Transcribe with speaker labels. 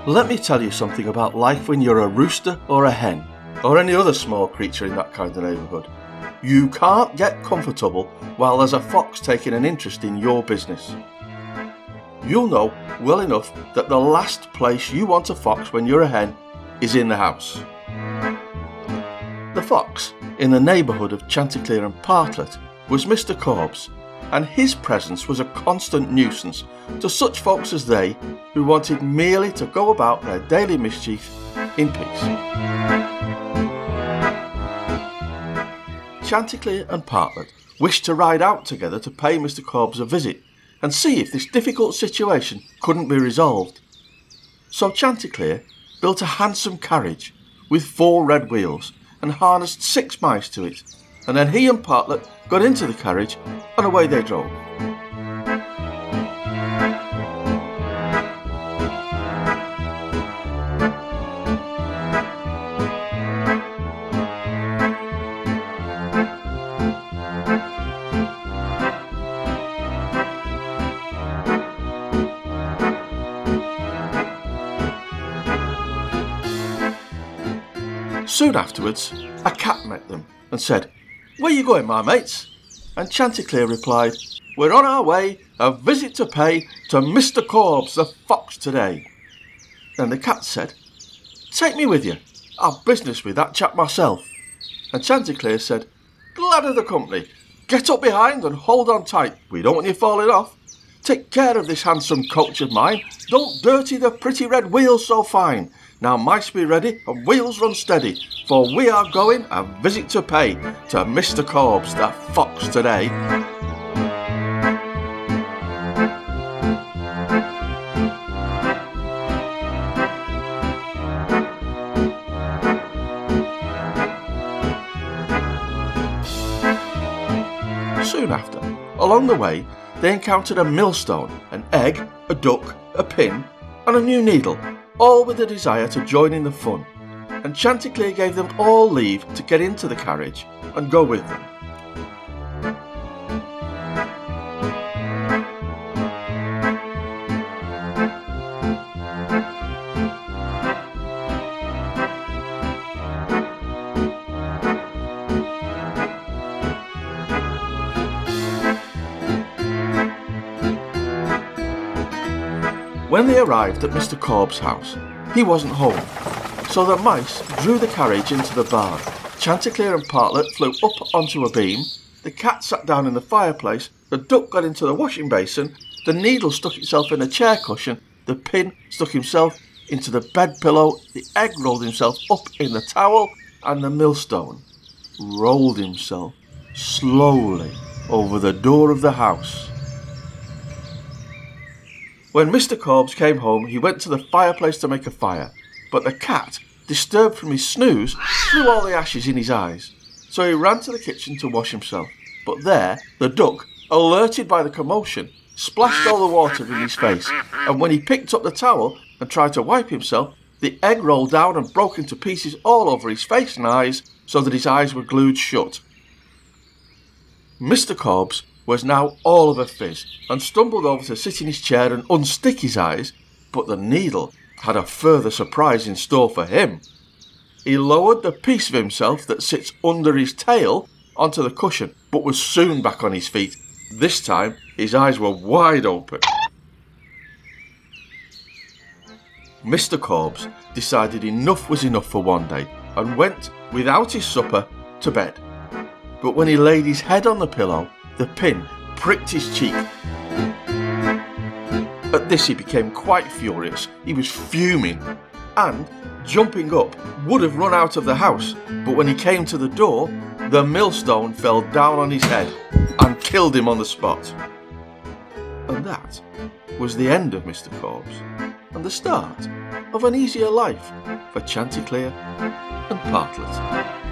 Speaker 1: Let me tell you something about life when you're a rooster or a hen, or any other small creature in that kind of neighbourhood. You can't get comfortable while there's a fox taking an interest in your business. You'll know well enough that the last place you want a fox when you're a hen is in the house. The fox in the neighbourhood of Chanticleer and Partlet was Mr. Korbes, and his presence was a constant nuisance to such folks as they who wanted merely to go about their daily mischief in peace. Chanticleer and Partlet wished to ride out together to pay Mr. Korbes a visit and see if this difficult situation couldn't be resolved. So Chanticleer built a handsome carriage with 4 red wheels and harnessed 6 mice to it, and then he and Partlet got into the carriage and away they drove. Soon afterwards, a cat met them and said, "Where you going, my mates?" And Chanticleer replied, "We're on our way, a visit to pay to Mr. Korbes the fox today." Then the cat said, "Take me with you, I've business with that chap myself." And Chanticleer said, "Glad of the company, get up behind and hold on tight, we don't want you falling off. Take care of this handsome coach of mine, don't dirty the pretty red wheels so fine. Now mice be ready and wheels run steady, for we are going a visit to pay to Mr. Korbes the fox today." Soon after, along the way, they encountered a millstone, an egg, a duck, a pin, and a new needle, all with a desire to join in the fun, and Chanticleer gave them all leave to get into the carriage and go with them. When they arrived at Mr. Korbes' house, he wasn't home, so the mice drew the carriage into the barn. Chanticleer and Partlet flew up onto a beam, the cat sat down in the fireplace, the duck got into the washing basin, the needle stuck itself in a chair cushion, the pin stuck himself into the bed pillow, the egg rolled himself up in the towel, and the millstone rolled himself slowly over the door of the house. When Mr. Korbes came home, he went to the fireplace to make a fire, but the cat, disturbed from his snooze, threw all the ashes in his eyes. So he ran to the kitchen to wash himself, but there the duck, alerted by the commotion, splashed all the water in his face, and when he picked up the towel and tried to wipe himself, the egg rolled down and broke into pieces all over his face and eyes, so that his eyes were glued shut. Mr. Korbes was now all of a fizz, and stumbled over to sit in his chair and unstick his eyes, but the needle had a further surprise in store for him. He lowered the piece of himself that sits under his tail onto the cushion, but was soon back on his feet. This time his eyes were wide open. Mr. Korbes decided enough was enough for one day, and went, without his supper, to bed. But when he laid his head on the pillow, the pin pricked his cheek. At this he became quite furious. He was fuming and, jumping up, would have run out of the house, but when he came to the door, the millstone fell down on his head and killed him on the spot. And that was the end of Mr. Korbes, and the start of an easier life for Chanticleer and Partlet.